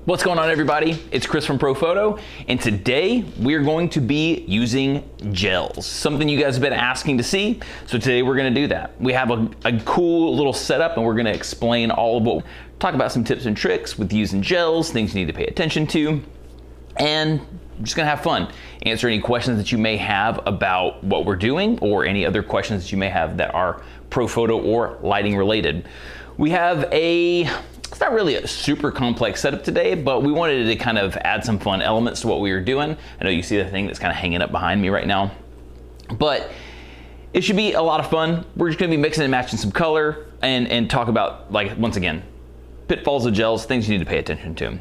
What's going on, everybody? It's Chris from Profoto, and today we're going to be using gels, something you guys have been asking to see. So today we're going to do that. We have a cool little setup, and we're going to explain all of what, talk about some tips and tricks with using gels, things you need to pay attention to, and we're just going to have fun. Answer any questions that you may have about what we're doing, or any other questions that you may have that are Profoto or lighting related. We have it's not really a super complex setup today, but we wanted to kind of add some fun elements to what we were doing. I know you see the thing that's kind of hanging up behind me right now, but it should be a lot of fun. We're just gonna be mixing and matching some color and talk about, like, once again, pitfalls of gels, things you need to pay attention to.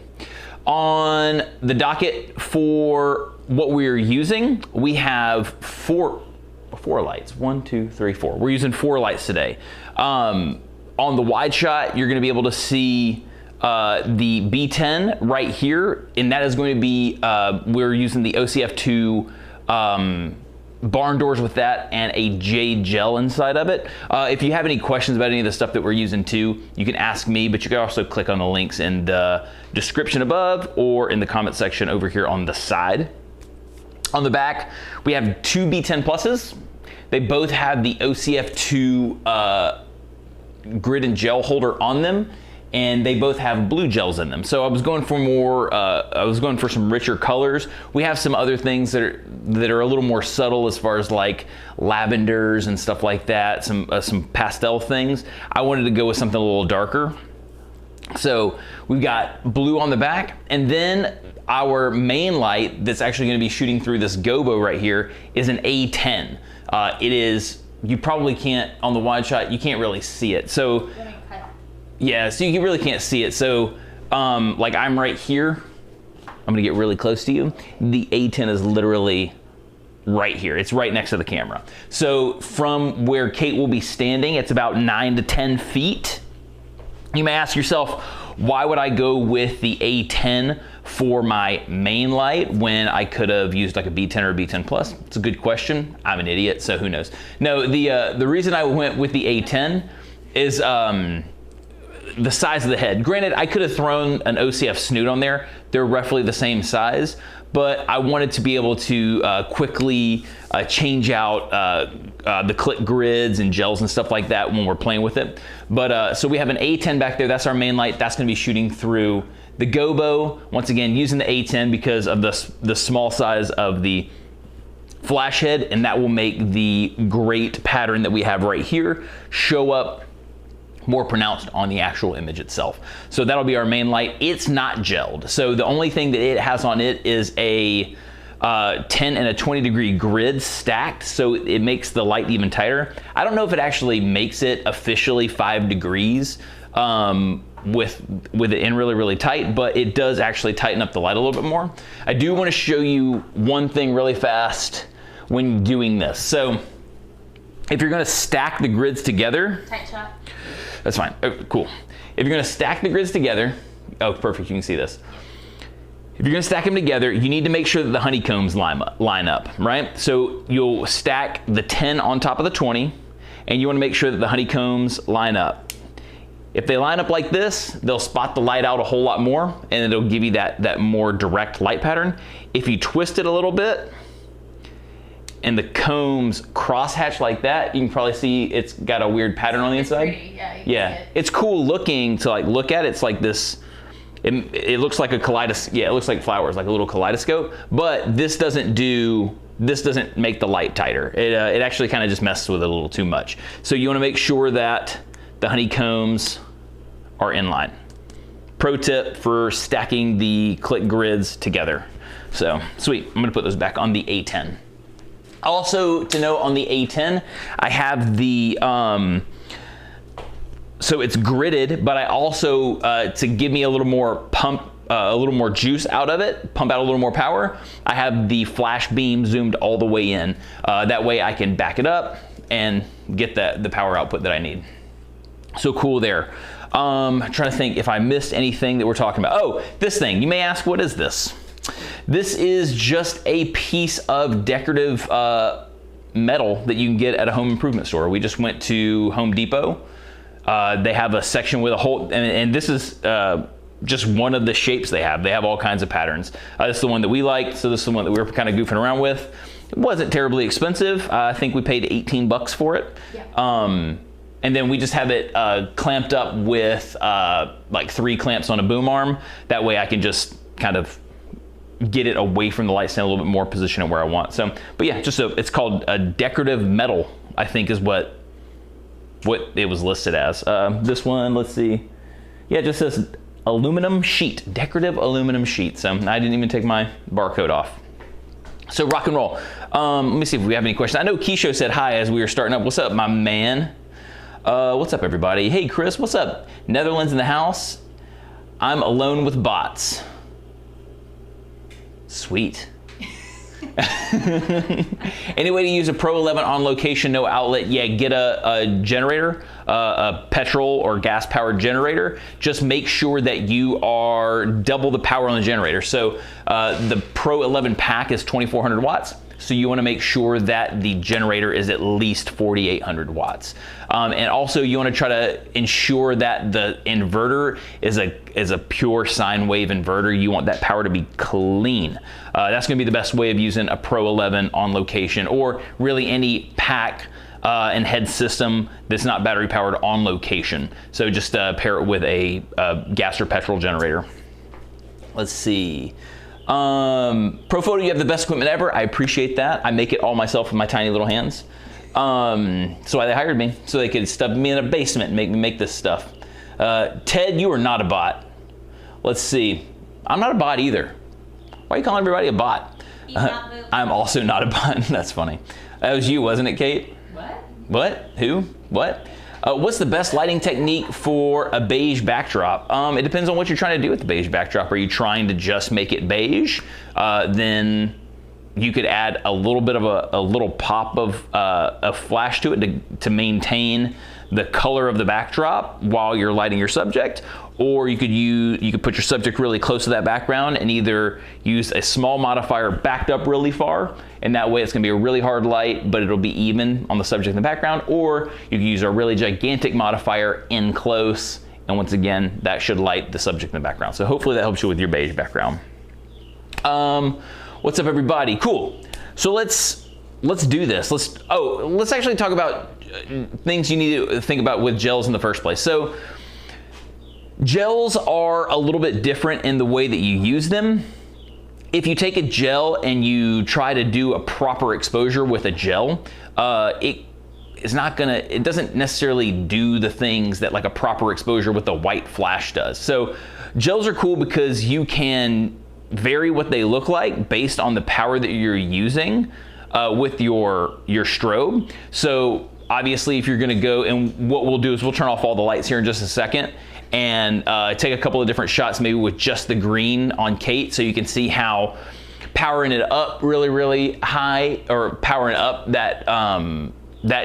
On the docket for what we're using, we have four lights. 1, 2, 3, 4. We're using 4 lights today. On the wide shot, you're gonna be able to see the B10 right here, and that is going to be, we're using the OCF2 barn doors with that and a J gel inside of it. If you have any questions about any of the stuff that we're using too, you can ask me, but you can also click on the links in the description above or in the comment section over here on the side. On the back, we have 2 B10 pluses. They both have the OCF2 grid and gel holder on them, and they both have blue gels in them. So I was going for more, I was going for some richer colors. We have some other things that are a little more subtle as far as like lavenders and stuff like that, some pastel things. I wanted to go with something a little darker. So we've got blue on the back, and then our main light that's actually going to be shooting through this Gobo right here is an A10. It is, you probably can't, on the wide shot, you can't really see it. So, yeah, so you really can't see it. So, like I'm right here, I'm gonna get really close to you. The A10 is literally right here. It's right next to the camera. So from where Kate will be standing, it's about 9 to 10 feet. You may ask yourself, why would I go with the A10 for my main light when I could have used like a B10 or a B10 plus? It's a good question. I'm an idiot, so who knows? No, the reason I went with the A10 is the size of the head. Granted, I could have thrown an OCF snoot on there. They're roughly the same size, but I wanted to be able to quickly change out the click grids and gels and stuff like that when we're playing with it. But so we have an A10 back there. That's our main light. That's going to be shooting through the Gobo. Once again, using the A10 because of the small size of the flash head, and that will make the great pattern that we have right here show up more pronounced on the actual image itself. So that'll be our main light. It's not gelled. So the only thing that it has on it is a 10 and a 20 degree grid stacked, so it makes the light even tighter. I don't know if it actually makes it officially 5 degrees with it in really tight, but it does actually tighten up the light a little bit more. I do want to show you one thing really fast when doing this. So if you're going to stack the grids together, tight shot. That's fine. Oh, cool. If you're going to stack the grids together, oh, perfect. You can see this. If you're going to stack them together, you need to make sure that the honeycombs line up, right? So you'll stack the 10 on top of the 20, and you want to make sure that the honeycombs line up. If they line up like this, they'll spot the light out a whole lot more, and it'll give you that more direct light pattern. If you twist it a little bit, and the combs crosshatch like that, you can probably see it's got a weird pattern on the inside. Pretty, yeah, yeah. It's cool looking to like look at. It's like this, it looks like a kaleidoscope. Yeah, it looks like flowers, like a little kaleidoscope, but this doesn't make the light tighter. It actually kind of just messes with it a little too much. So you want to make sure that the honeycombs are in line. Pro tip for stacking the click grids together. So sweet, I'm gonna put those back on the A10. Also to note on the A10, I have the, so it's gridded, but I also, to give me a little more pump, a little more juice out of it, pump out a little more power, I have the flash beam zoomed all the way in. That way I can back it up and get the power output that I need. So cool there. I'm trying to think if I missed anything that we're talking about. Oh, this thing, you may ask, what is this? This is just a piece of decorative metal that you can get at a home improvement store. We just went to Home Depot. They have a section with a whole, and this is just one of the shapes they have. They have all kinds of patterns. This is the one that we liked, so this is the one that we were kind of goofing around with. It wasn't terribly expensive. I think we paid 18 bucks for it. Yeah. And then we just have it clamped up with like 3 clamps on a boom arm. That way I can just kind of get it away from the light stand a little bit more, position it where I want. So, but yeah, it's called a decorative metal, I think is what it was listed as. This one, let's see. Yeah, it just says aluminum sheet, decorative aluminum sheet. So I didn't even take my barcode off. So rock and roll. Let me see if we have any questions. I know Keisho said hi as we were starting up. What's up, my man? What's up, everybody? Hey, Chris, what's up? Netherlands in the house. I'm alone with bots. Sweet. Any way to use a Pro 11 on location, no outlet? Yeah, get a generator, a petrol or gas powered generator. Just make sure that you are double the power on the generator. So the Pro 11 pack is 2,400 watts. So you want to make sure that the generator is at least 4,800 watts. And also you want to try to ensure that the inverter is a pure sine wave inverter. You want that power to be clean. That's going to be the best way of using a Pro 11 on location, or really any pack and head system that's not battery powered on location. So just pair it with a gas or petrol generator. Let's see. Profoto, you have the best equipment ever. I appreciate that. I make it all myself with my tiny little hands. So why they hired me, so they could stuff me in a basement and make me make this stuff. Ted, you are not a bot. Let's see. I'm not a bot either. Why are you calling everybody a bot? I'm also not a bot. That's funny. That was you, wasn't it, Kate? What? What? Who? What? What's the best lighting technique for a beige backdrop? It depends on what you're trying to do with the beige backdrop. Are you trying to just make it beige? Then you could add a little bit of a little pop of a flash to it to maintain the color of the backdrop while you're lighting your subject. Or you could put your subject really close to that background and either use a small modifier backed up really far, and that way it's gonna be a really hard light, but it'll be even on the subject in the background. Or you can use a really gigantic modifier in close, and once again, that should light the subject in the background. So hopefully that helps you with your beige background. What's up, everybody? Cool. So let's do this. Let's actually talk about things you need to think about with gels in the first place. So gels are a little bit different in the way that you use them. If you take a gel and you try to do a proper exposure with a gel, it doesn't necessarily do the things that like a proper exposure with a white flash does. So gels are cool because you can vary what they look like based on the power that you're using with your strobe. So obviously if you're gonna go, and what we'll do is we'll turn off all the lights here in just a second and take a couple of different shots maybe with just the green on Kate, so you can see how powering it up really, really high, or powering up that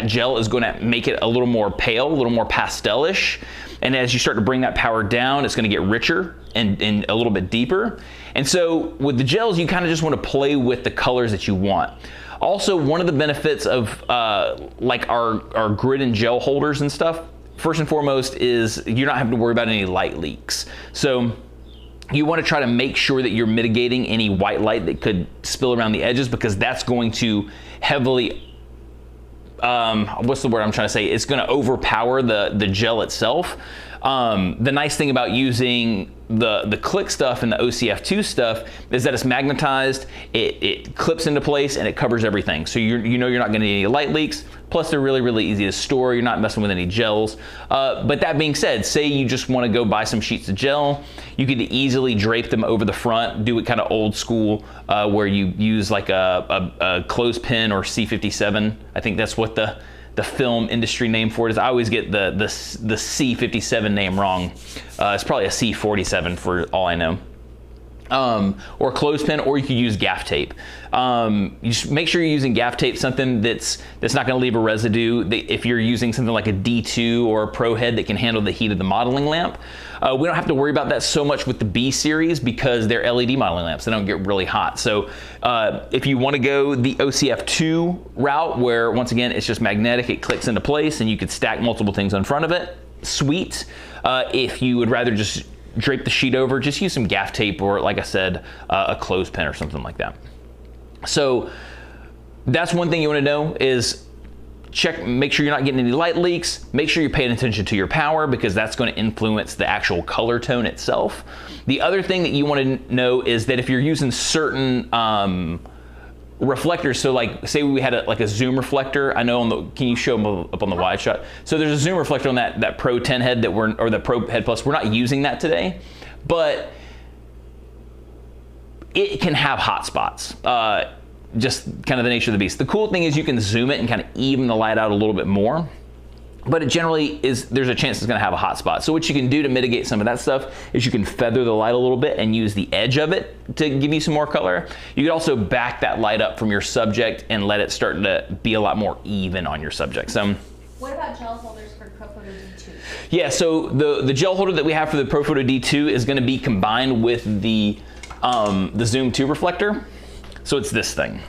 gel is gonna make it a little more pale, a little more pastelish. And as you start to bring that power down, it's gonna get richer and a little bit deeper. And so with the gels, you kind of just want to play with the colors that you want. Also, one of the benefits of like our grid and gel holders and stuff, first and foremost, is you're not having to worry about any light leaks. So you want to try to make sure that you're mitigating any white light that could spill around the edges, because that's going to heavily, what's the word I'm trying to say? It's going to overpower the gel itself. The nice thing about using the click stuff and the OCF2 stuff is that it's magnetized, it clips into place, and it covers everything. So you know you're not gonna need any light leaks. Plus they're really, really easy to store. You're not messing with any gels. But that being said, say you just wanna go buy some sheets of gel, you could easily drape them over the front, do it kind of old school, where you use like a clothespin or C57. I think that's what the film industry name for it is. I always get the C57 name wrong. It's probably a C47 for all I know. Or clothespin, or you could use gaff tape. You just make sure you're using gaff tape, something that's not going to leave a residue. If you're using something like a D2 or a Pro head that can handle the heat of the modeling lamp, we don't have to worry about that so much with the B series because they're LED modeling lamps. They don't get really hot. So if you want to go the OCF2 route, where once again it's just magnetic, it clicks into place, and you could stack multiple things in front of it, sweet. If you would rather just drape the sheet over, just use some gaff tape or, like I said, a clothespin or something like that. So that's one thing you want to know is make sure you're not getting any light leaks. Make sure you're paying attention to your power, because that's going to influence the actual color tone itself. The other thing that you want to know is that if you're using certain reflectors, so like say we had like a zoom reflector. I know can you show them up on the wide shot? So there's a zoom reflector on that Pro 10 head or the Pro Head Plus. We're not using that today, but it can have hot spots. Just kind of the nature of the beast. The cool thing is you can zoom it and kind of even the light out a little bit more, but it generally there's a chance it's going to have a hot spot. So what you can do to mitigate some of that stuff is you can feather the light a little bit and use the edge of it to give you some more color. You can also back that light up from your subject and let it start to be a lot more even on your subject. So what about gel holders for Profoto D2? Yeah, so the gel holder that we have for the Profoto D2 is going to be combined with the Zoom 2 reflector. So it's this thing.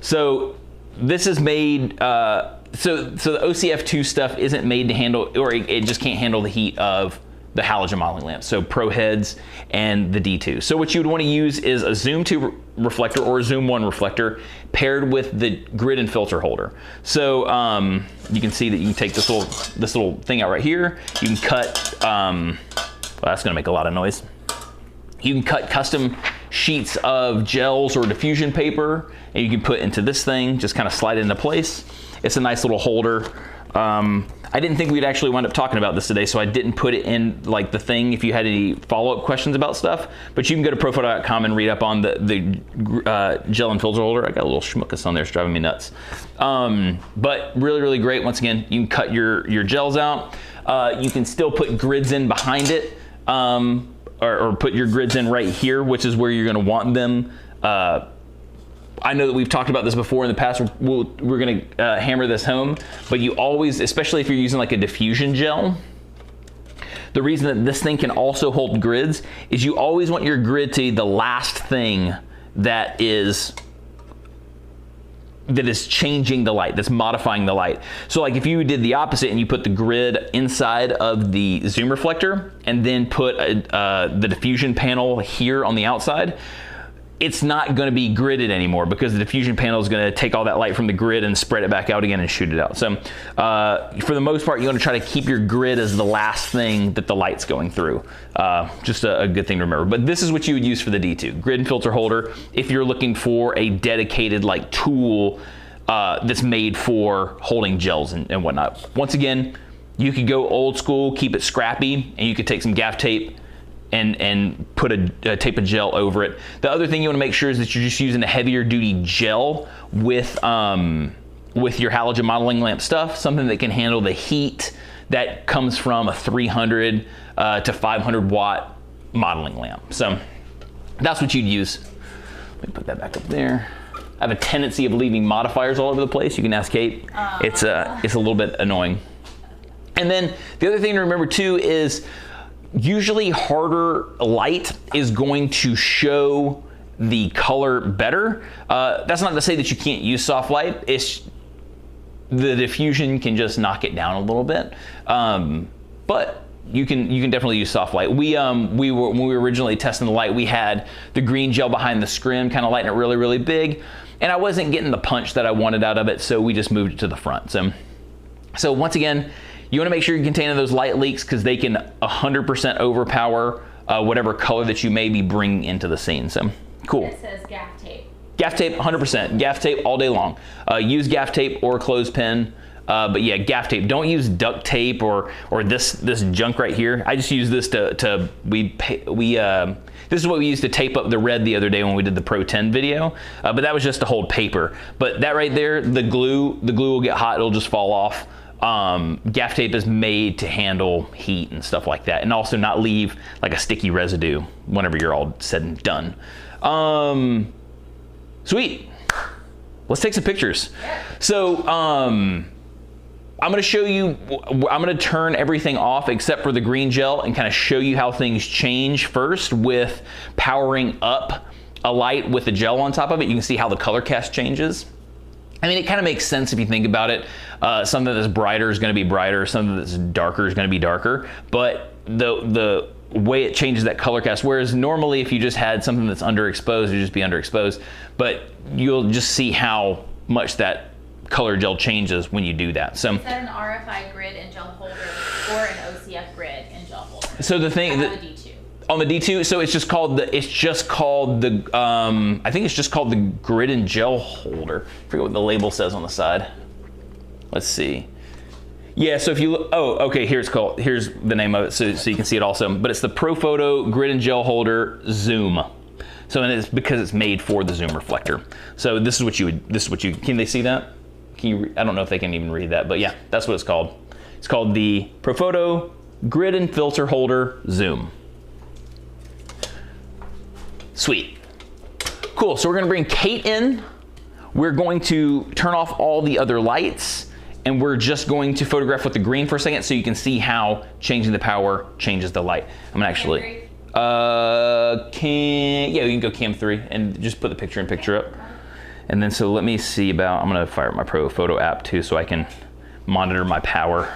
So this is made, so the OCF2 stuff isn't made to handle, or it just can't handle the heat of the halogen modeling lamps. So Pro heads and the D2. So what you would want to use is a Zoom 2 reflector or a Zoom 1 reflector paired with the grid and filter holder. So you can see that you can take this little thing out right here. You can cut, well, that's going to make a lot of noise. You can cut custom sheets of gels or diffusion paper, and you can put into this thing, just kind of slide it into place. It's a nice little holder. I didn't think we'd actually wind up talking about this today, so I didn't put it in like the thing if you had any follow-up questions about stuff, but you can go to profoto.com and read up on the gel and filter holder. I got a little schmuckus on there, it's driving me nuts. But really, really great. Once again, you can cut your gels out. You can still put grids in behind it, or put your grids in right here, which is where you're gonna want them. I know that we've talked about this before in the past. We're gonna hammer this home, but you always, especially if you're using like a diffusion gel, the reason that this thing can also hold grids is you always want your grid to be the last thing that is changing the light, that's modifying the light. So like if you did the opposite and you put the grid inside of the zoom reflector and then put the diffusion panel here on the outside, it's not going to be gridded anymore, because the diffusion panel is going to take all that light from the grid and spread it back out again and shoot it out. So for the most part, you want to try to keep your grid as the last thing that the light's going through. Just a good thing to remember. But this is what you would use for the D2, grid and filter holder, if you're looking for a dedicated like tool that's made for holding gels and whatnot. Once again, you could go old school, keep it scrappy, and you could take some gaff tape and put a tape of gel over it. The other thing you want to make sure is that you're just using a heavier duty gel with your halogen modeling lamp stuff, something that can handle the heat that comes from a 300 to 500 watt modeling lamp. So that's what you'd use. Let me put that back up there. I have a tendency of leaving modifiers all over the place. You can ask Kate. It's a little bit annoying. And then the other thing to remember too is usually harder light is going to show the color better. That's not to say that you can't use soft light. It's the diffusion can just knock it down a little bit. But you can definitely use soft light. When we were originally testing the light, we had the green gel behind the scrim, kind of lighting it really, really big. And I wasn't getting the punch that I wanted out of it, so we just moved it to the front. So once again, you want to make sure you're containing those light leaks, because they can 100% overpower whatever color that you may be bringing into the scene. So cool. It says gaff tape. Gaff tape, 100%. Gaff tape all day long. Use gaff tape or clothespin. But yeah, gaff tape. Don't use duct tape or this junk right here. I just use this this is what we used to tape up the red the other day when we did the Pro 10 video. But that was just to hold paper. But that right there, the glue will get hot. It'll just fall off. Gaff tape is made to handle heat and stuff like that, and also not leave like a sticky residue whenever you're all said and done. Sweet. Let's take some pictures. So I'm gonna show you, I'm gonna turn everything off except for the green gel and kind of show you how things change first with powering up a light with the gel on top of it. You can see how the color cast changes. I mean, it kind of makes sense if you think about it. Something that's brighter is going to be brighter. Something that's darker is going to be darker. But the way it changes that color cast. Whereas normally if you just had something that's underexposed, it'd just be underexposed. But you'll just see how much that color gel changes when you do that. So is that an RFI grid and gel holder or an OCF grid and gel holder? So the thing that on the D2, so it's just called the I think it's just called the grid and gel holder. I forget what the label says on the side. Let's see. Yeah, so if you look, oh, okay, here's the name of it, so you can see it also. But it's the Profoto grid and gel holder zoom. So and it's because it's made for the zoom reflector. So this is what you can they see that? I don't know if they can even read that, but yeah, that's what it's called. It's called the Profoto grid and filter holder zoom. Sweet. Cool, so we're gonna bring Kate in. We're going to turn off all the other lights, and we're just going to photograph with the green for a second so you can see how changing the power changes the light. I'm gonna actually, yeah, you can go cam 3 and just put the picture in picture up. And then so let me see about, I'm gonna fire up my Profoto app too so I can monitor my power.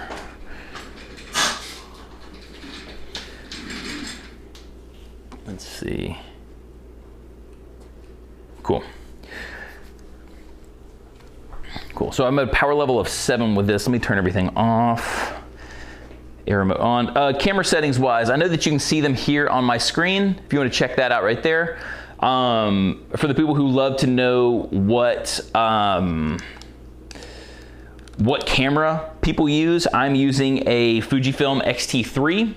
Let's see. Cool. Cool, so I'm at a power level of 7 with this. Let me turn everything off. Air remote on. Camera settings wise, I know that you can see them here on my screen. If you want to check that out right there. For the people who love to know what camera people use, I'm using a Fujifilm X-T3.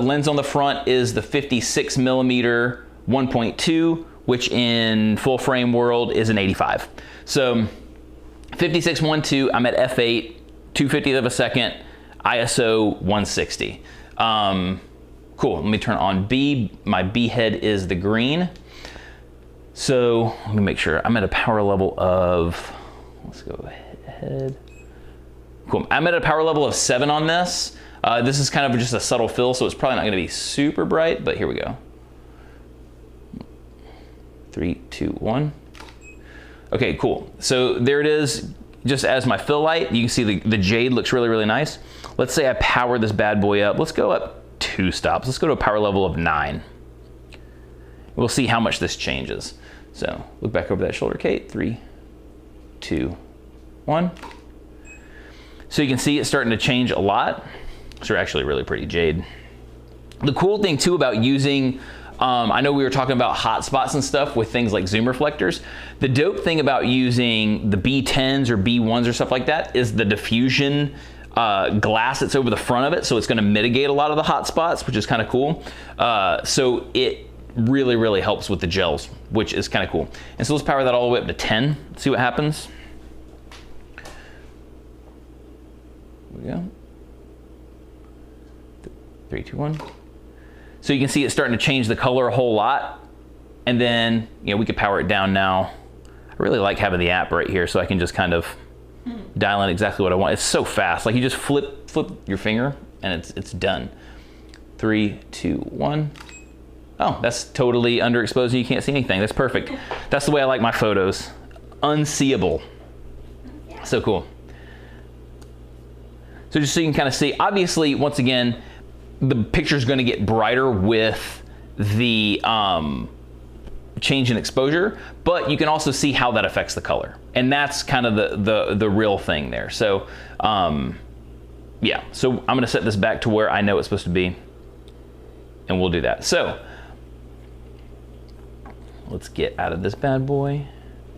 Lens on the front is the 56mm 1.2, which in full frame world is an 85. So 56-1.2, I'm at f8, 2/50th of a second, ISO 160. Cool, let me turn on B. My B head is the green. So let me make sure I'm at a power level of, let's go ahead. Cool, I'm at a power level of 7 on this. This is kind of just a subtle fill, so it's probably not gonna be super bright, but here we go. 3, 2, 1. Okay, cool. So there it is, just as my fill light. You can see the jade looks really, really nice. Let's say I power this bad boy up. Let's go up 2 stops. Let's go to a power level of 9. We'll see how much this changes. So look back over that shoulder, Kate. 3, 2, 1. So you can see it's starting to change a lot. These are actually really pretty jade. The cool thing too about using, I know we were talking about hotspots and stuff with things like zoom reflectors. The dope thing about using the B10s or B1s or stuff like that is the diffusion glass that's over the front of it, so it's going to mitigate a lot of the hot spots, which is kind of cool. So it really, really helps with the gels, which is kind of cool. And so let's power that all the way up to 10, see what happens. There we go. 3, 2, 1. So you can see it's starting to change the color a whole lot. And then, you know, we could power it down now. I really like having the app right here so I can just kind of dial in exactly what I want. It's so fast. Like you just flip your finger and it's done. 3, 2, 1. Oh, that's totally underexposed and you can't see anything. That's perfect. That's the way I like my photos. Unseeable. So cool. So just so you can kind of see, obviously, once again, the picture is going to get brighter with the change in exposure, but you can also see how that affects the color. And that's kind of the real thing there. So yeah, so I'm going to set this back to where I know it's supposed to be, and we'll do that. So let's get out of this bad boy.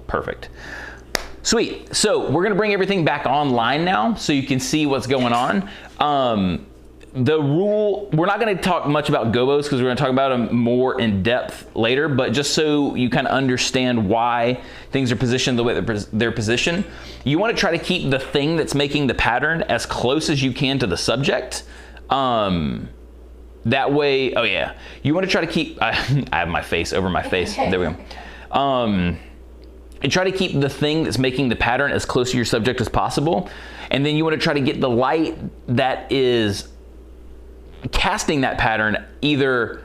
Perfect. Sweet. So we're going to bring everything back online now so you can see what's going on. The rule, we're not going to talk much about gobos because we're going to talk about them more in depth later, but just so you kind of understand why things are positioned the way they're positioned, you want to try to keep the thing that's making the pattern as close as you can to the subject. That way, oh yeah, you want to try to keep, I have my face over my face, there we go. And try to keep the thing that's making the pattern as close to your subject as possible. And then you want to try to get the light that is casting that pattern either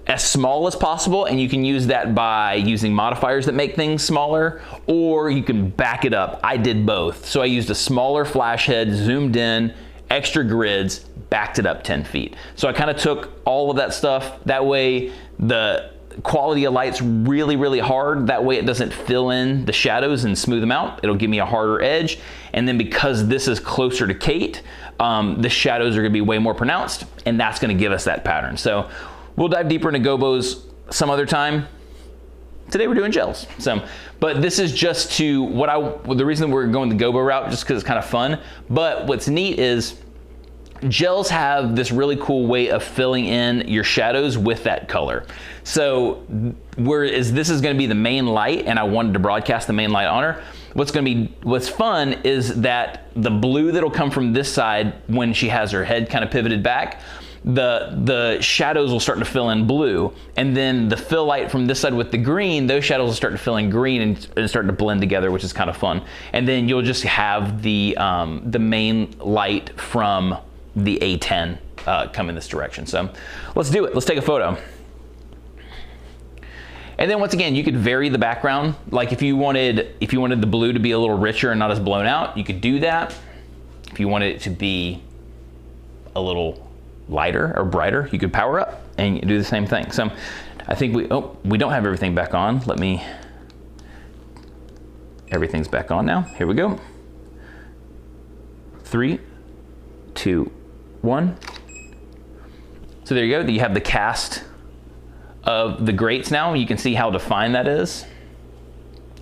as small as possible, and you can use that by using modifiers that make things smaller, or you can back it up. I did both. So I used a smaller flash head, zoomed in, extra grids, backed it up 10 feet. So I kind of took all of that stuff. That way the quality of light's really, really hard. That way it doesn't fill in the shadows and smooth them out. It'll give me a harder edge. And then because this is closer to Kate, the shadows are gonna be way more pronounced, and that's gonna give us that pattern. So we'll dive deeper into Gobos some other time. Today we're doing gels. But this is just to the reason we're going the Gobo route, just because it's kind of fun. But what's neat is gels have this really cool way of filling in your shadows with that color. So whereas this is going to be the main light, and I wanted to broadcast the main light on her, what's fun is that the blue that'll come from this side when she has her head kind of pivoted back, the shadows will start to fill in blue, and then the fill light from this side with the green, those shadows will start to fill in green and start to blend together, which is kind of fun. And then you'll just have the main light from the A10 come in this direction. So let's do it. Let's take a photo. And then once again, you could vary the background. Like if you wanted the blue to be a little richer and not as blown out, you could do that. If you wanted it to be a little lighter or brighter, you could power up and do the same thing. So I think we don't have everything back on. Everything's back on now. Here we go. 3, 2, 1. So there you go. You have the cast of the grates now. You can see how defined that is,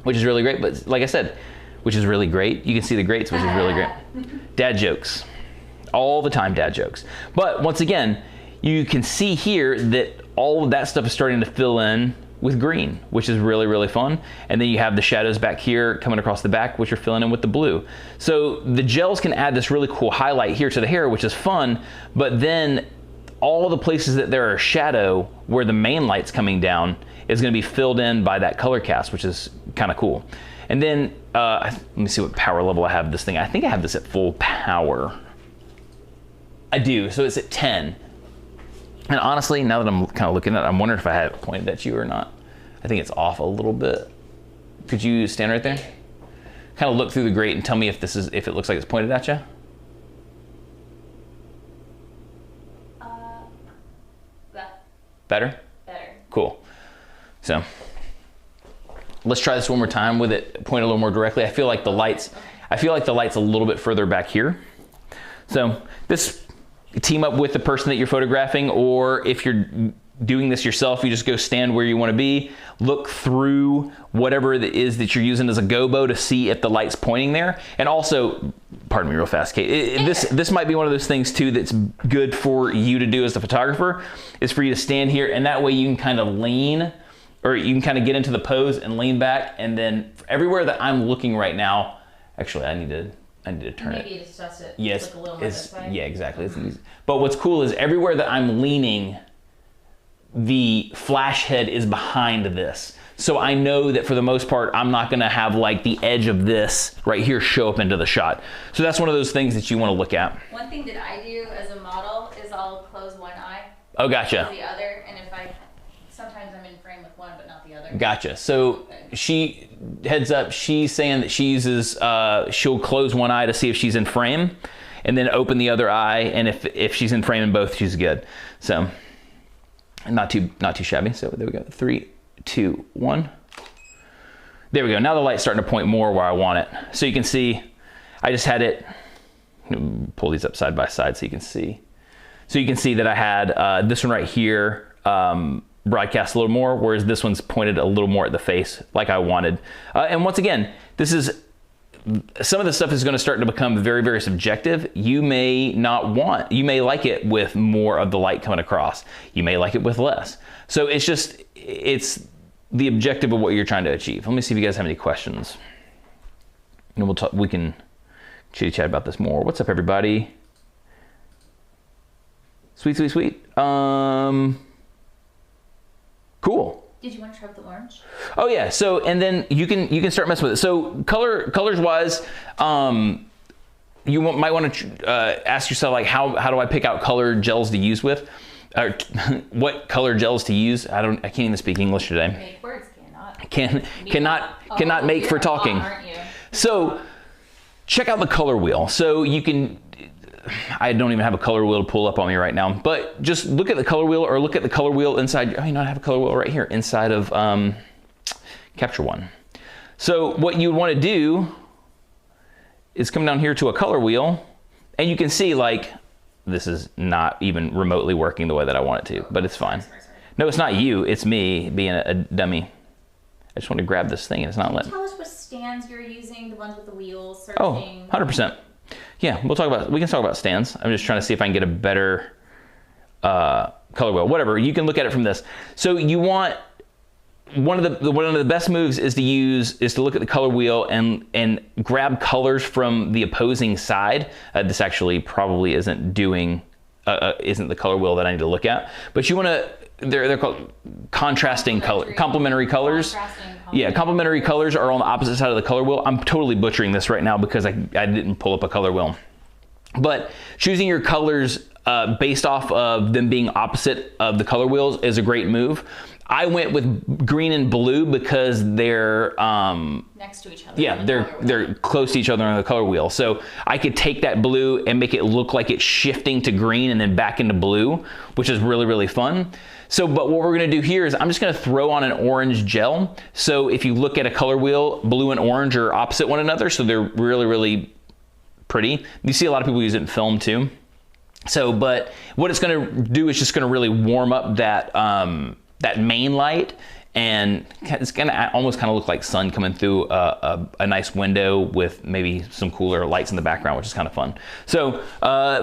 which is really great. But like I said, which is really great. You can see the grates, which is really great. Dad jokes. All the time, dad jokes. But once again, you can see here that all of that stuff is starting to fill in with green, which is really, really fun. And then you have the shadows back here coming across the back, which are filling in with the blue. So the gels can add this really cool highlight here to the hair, which is fun. But then all the places that there are shadow where the main light's coming down is going to be filled in by that color cast, which is kind of cool. And then let me see what power level I have this thing. I think I have this at full power. I do, so it's at 10. And honestly, now that I'm kind of looking at it, I'm wondering if I had it pointed at you or not. I think it's off a little bit. Could you stand right there? Kind of look through the grate and tell me if it looks like it's pointed at you. Better? Better. Cool. So let's try this one more time with it pointed a little more directly. I feel like the light's a little bit further back here. So this, team up with the person that you're photographing, or if you're doing this yourself, you just go stand where you want to be, look through whatever it is that you're using as a gobo to see if the light's pointing there. And also, pardon me real fast, Kate, this might be one of those things too that's good for you to do as the photographer, is for you to stand here, and that way you can kind of lean, or you can kind of get into the pose and lean back, and then everywhere that I'm looking right now, actually I need to turn it. Maybe just adjust it. Yes, look a little more this way. Yeah, exactly. But what's cool is everywhere that I'm leaning, the flash head is behind this. So I know that for the most part, I'm not gonna have like the edge of this right here show up into the shot. So that's one of those things that you wanna look at. One thing that I do as a model is I'll close one eye. Oh, gotcha. Close the other, and sometimes I'm in frame with one, but not the other. Gotcha. So she, heads up, she's saying that she uses, she'll close one eye to see if she's in frame, and then open the other eye, and if she's in frame in both, she's good. So not too shabby. So there we go. 3, 2, 1. There we go. Now the light's starting to point more where I want it. So you can see, I just had it, pull these up side by side so you can see. So you can see that I had this one right here, broadcast a little more, whereas this one's pointed a little more at the face like I wanted. And once again, some of this stuff is going to start to become very, very subjective. You may like it with more of the light coming across. You may like it with less. So it's the objective of what you're trying to achieve. Let me see if you guys have any questions. And we can chitty chat about this more. What's up, everybody? Sweet, sweet, sweet. Cool. Did you want to try with the orange? Oh yeah. So, and then you can start messing with it. So colors wise, you might want to ask yourself, like, how do I pick out color gels to use with, or what color gels to use? I can't even speak English today. Make words cannot. Make for talking. Aren't you? So check out the color wheel. So you can, I don't even have a color wheel to pull up on me right now, but just look at the color wheel or look at the color wheel inside. Oh, you know, I have a color wheel right here inside of Capture One. So what you want to do is come down here to a color wheel, and you can see like this is not even remotely working the way that I want it to, but it's fine. No, it's not you, it's me being a dummy. I just want to grab this thing and it's not letting. Tell us what stands you're using, the ones with the wheels, Oh, searching. 100%. Yeah, we can talk about stands. I'm just trying to see if I can get a better color wheel. Whatever, you can look at it from this. So you want one of the best moves is to look at the color wheel and grab colors from the opposing side. This actually probably isn't the color wheel that I need to look at, but you want to. They're called contrasting color, complementary colors. Yeah, complementary colors are on the opposite side of the color wheel. I'm totally butchering this right now because I didn't pull up a color wheel. But choosing your colors based off of them being opposite of the color wheels is a great move. I went with green and blue because they're next to each other. Yeah, they're close to each other on the color wheel. So I could take that blue and make it look like it's shifting to green and then back into blue, which is really, really fun. So, but what we're gonna do here is I'm just gonna throw on an orange gel. So if you look at a color wheel, blue and orange are opposite one another. So they're really, really pretty. You see a lot of people use it in film too. So, but what it's gonna do is just gonna really warm up that, that main light, and it's gonna almost kind of look like sun coming through a nice window with maybe some cooler lights in the background, which is kind of fun. So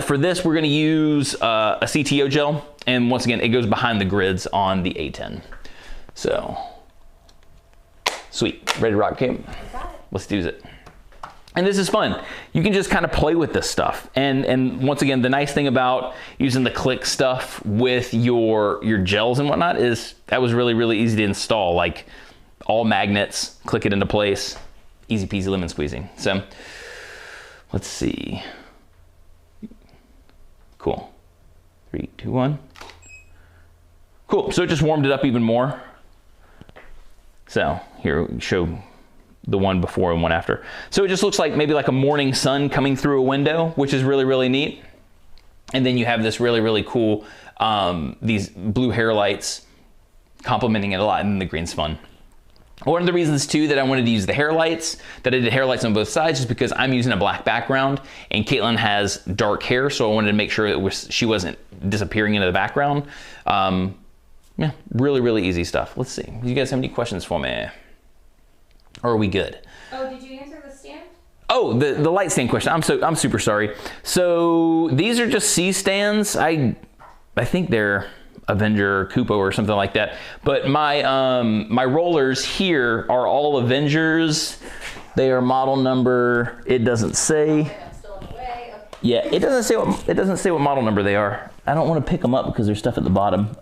for this, we're gonna use a CTO gel, and once again, it goes behind the grids on the A10. So, sweet, ready to rock, Kate? Let's do it. And this is fun. You can just kind of play with this stuff. And once again, the nice thing about using the click stuff with your gels and whatnot is that was really, really easy to install. Like all magnets, click it into place, easy peasy lemon squeezing. So let's see. Cool. 3, 2, 1. Cool, so it just warmed it up even more. So here, show the one before and one after. So it just looks like maybe like a morning sun coming through a window, which is really, really neat. And then you have this really, really cool, these blue hair lights complementing it a lot, and the green's fun. One of the reasons too that I wanted to use the hair lights, that I did hair lights on both sides, is because I'm using a black background and Caitlin has dark hair, so I wanted to make sure she wasn't disappearing into the background. Yeah, really, really easy stuff. Let's see, do you guys have any questions for me? Or are we good? Oh, did you answer the stand? Oh, the light stand question. I'm super sorry. So these are just C stands. I think they're Avenger Kupo or something like that. But my my rollers here are all Avengers. They are model number. It doesn't say. Okay, I'm still on the way. Okay. Yeah, it doesn't say what model number they are. I don't want to pick them up because there's stuff at the bottom.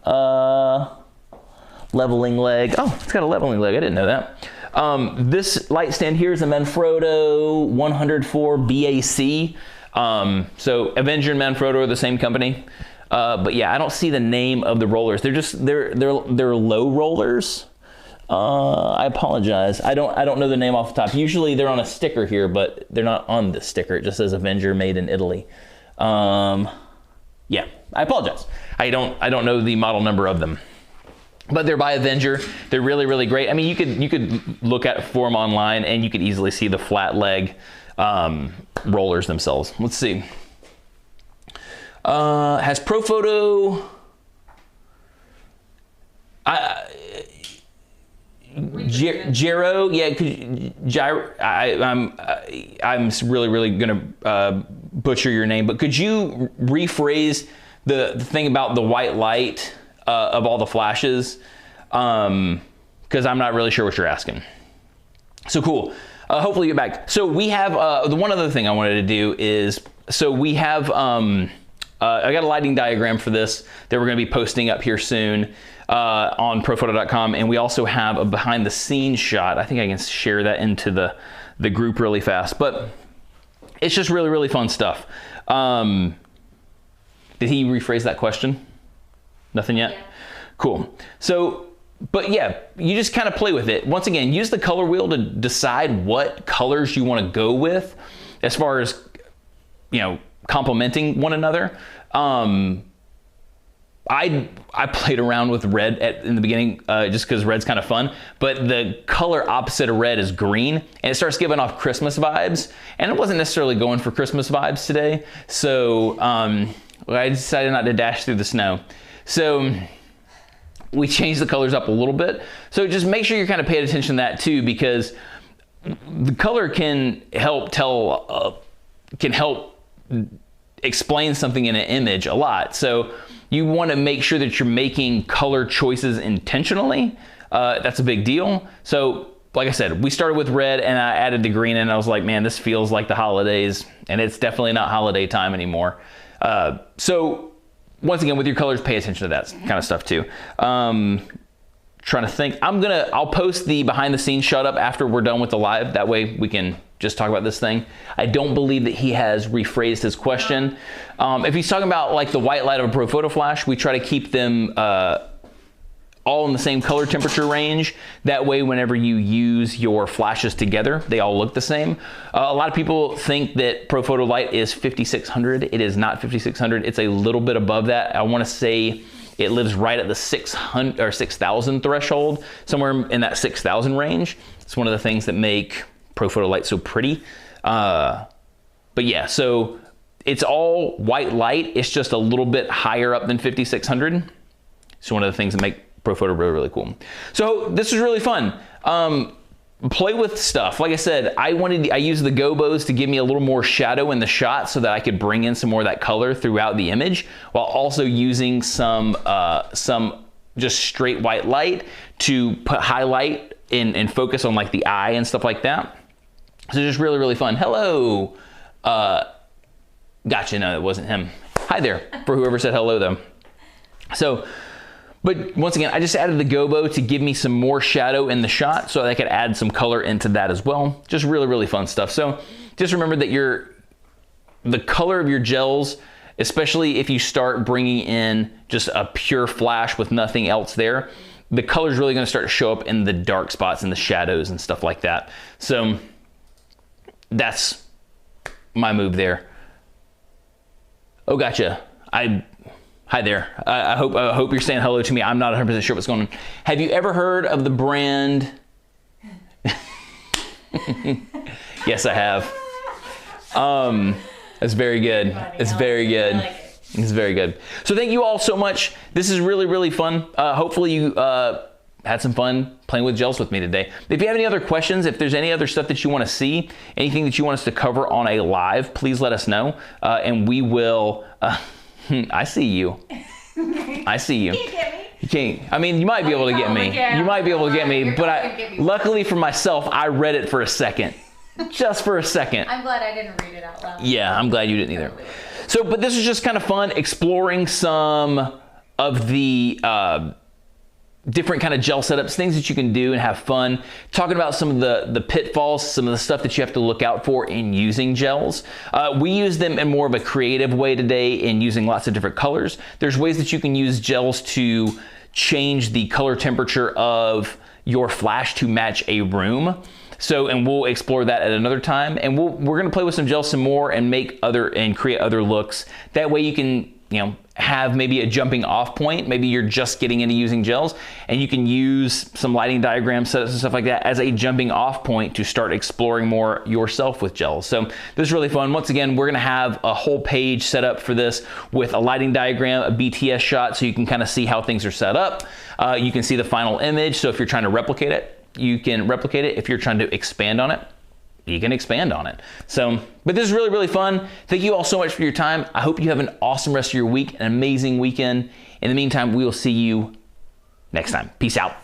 Leveling leg. Oh, it's got a leveling leg. I didn't know that. This light stand here is a Manfrotto 104 BAC. So Avenger and Manfrotto are the same company. But yeah, I don't see the name of the rollers. They're low rollers. I apologize. I don't know the name off the top. Usually they're on a sticker here, but they're not on the sticker. It just says Avenger made in Italy. Yeah, I apologize. I don't know the model number of them. But they're by Avenger. They're really, really great. I mean, you could look at for them online and you could easily see the flat leg rollers themselves. Let's see. Has Profoto Gyro? Yeah, Gyro. I'm really, really gonna butcher your name, but could you rephrase the thing about the white light of all the flashes? Because I'm not really sure what you're asking. So cool. Hopefully you get back. So we have the one other thing I wanted to do is, so we have I got a lighting diagram for this that we're going to be posting up here soon on profoto.com, and we also have a behind the scenes shot. I think I can share that into the group really fast, but it's just really, really fun stuff. Did he rephrase that question? Nothing yet? Yeah. Cool. So, but yeah, you just kind of play with it. Once again, use the color wheel to decide what colors you want to go with as far as, you know, complementing one another. I played around with red in the beginning just because red's kind of fun, but the color opposite of red is green, and it starts giving off Christmas vibes, and it wasn't necessarily going for Christmas vibes today, so I decided not to dash through the snow. So we changed the colors up a little bit. So just make sure you're kind of paying attention to that too, because the color can help explain something in an image a lot. So you want to make sure that you're making color choices intentionally. That's a big deal. So like I said, we started with red and I added the green, and I was like, man, this feels like the holidays, and it's definitely not holiday time anymore. So once again, with your colors, pay attention to that kind of stuff too. Trying to think, I'll post the behind the scenes shot up after we're done with the live. That way we can just talk about this thing. I don't believe that he has rephrased his question. If he's talking about like the white light of a Profoto flash, we try to keep them all in the same color temperature range. That way, whenever you use your flashes together, they all look the same. A lot of people think that Profoto light is 5600. It is not 5600. It's a little bit above that. I want to say it lives right at the 600 or 6000 threshold, somewhere in that 6000 range. It's one of the things that make Profoto light so pretty. But yeah, so it's all white light. It's just a little bit higher up than 5600. It's one of the things that make Profoto really, really cool. So this was really fun. Play with stuff. Like I said, I used the Gobos to give me a little more shadow in the shot so that I could bring in some more of that color throughout the image, while also using some just straight white light to put highlight and focus on like the eye and stuff like that. So just really, really fun. Hello. Gotcha. No, it wasn't him. Hi there, for whoever said hello though. So, but once again, I just added the Gobo to give me some more shadow in the shot so that I could add some color into that as well. Just really, really fun stuff. So just remember that the color of your gels, especially if you start bringing in just a pure flash with nothing else there, the color is really going to start to show up in the dark spots and the shadows and stuff like that. So that's my move there. Oh, gotcha. Hi there. I hope you're saying hello to me. I'm not 100% sure what's going on. Have you ever heard of the brand? Yes, I have. That's very good. It's very good. It's very good. So thank you all so much. This is really, really fun. Hopefully you had some fun playing with gels with me today. If you have any other questions, if there's any other stuff that you want to see, anything that you want us to cover on a live, please let us know. And we will... I see you. I see you. You can't get me. You can't. I mean, you might be able to get me. You might be able to get me, but luckily for myself, I read it for a second. Just for a second. I'm glad I didn't read it out loud. Yeah, I'm glad you didn't either. So, but this was just kind of fun, exploring some of the different kind of gel setups, things that you can do and have fun, talking about some of the pitfalls, some of the stuff that you have to look out for in using gels. We use them in more of a creative way today in using lots of different colors. There's ways that you can use gels to change the color temperature of your flash to match a room. So, and we'll explore that at another time. And we're gonna play with some gels some more and create other looks. That way you can, have maybe a jumping off point. Maybe you're just getting into using gels and you can use some lighting diagram setups and stuff like that as a jumping off point to start exploring more yourself with gels. So this is really fun. Once again, we're gonna have a whole page set up for this with a lighting diagram, a BTS shot, so you can kind of see how things are set up. You can see the final image. So if you're trying to replicate it, you can replicate it. If you're trying to expand on it, you can expand on it. So, but this is really, really fun. Thank you all so much for your time. I hope you have an awesome rest of your week, an amazing weekend. In the meantime, we will see you next time. Peace out.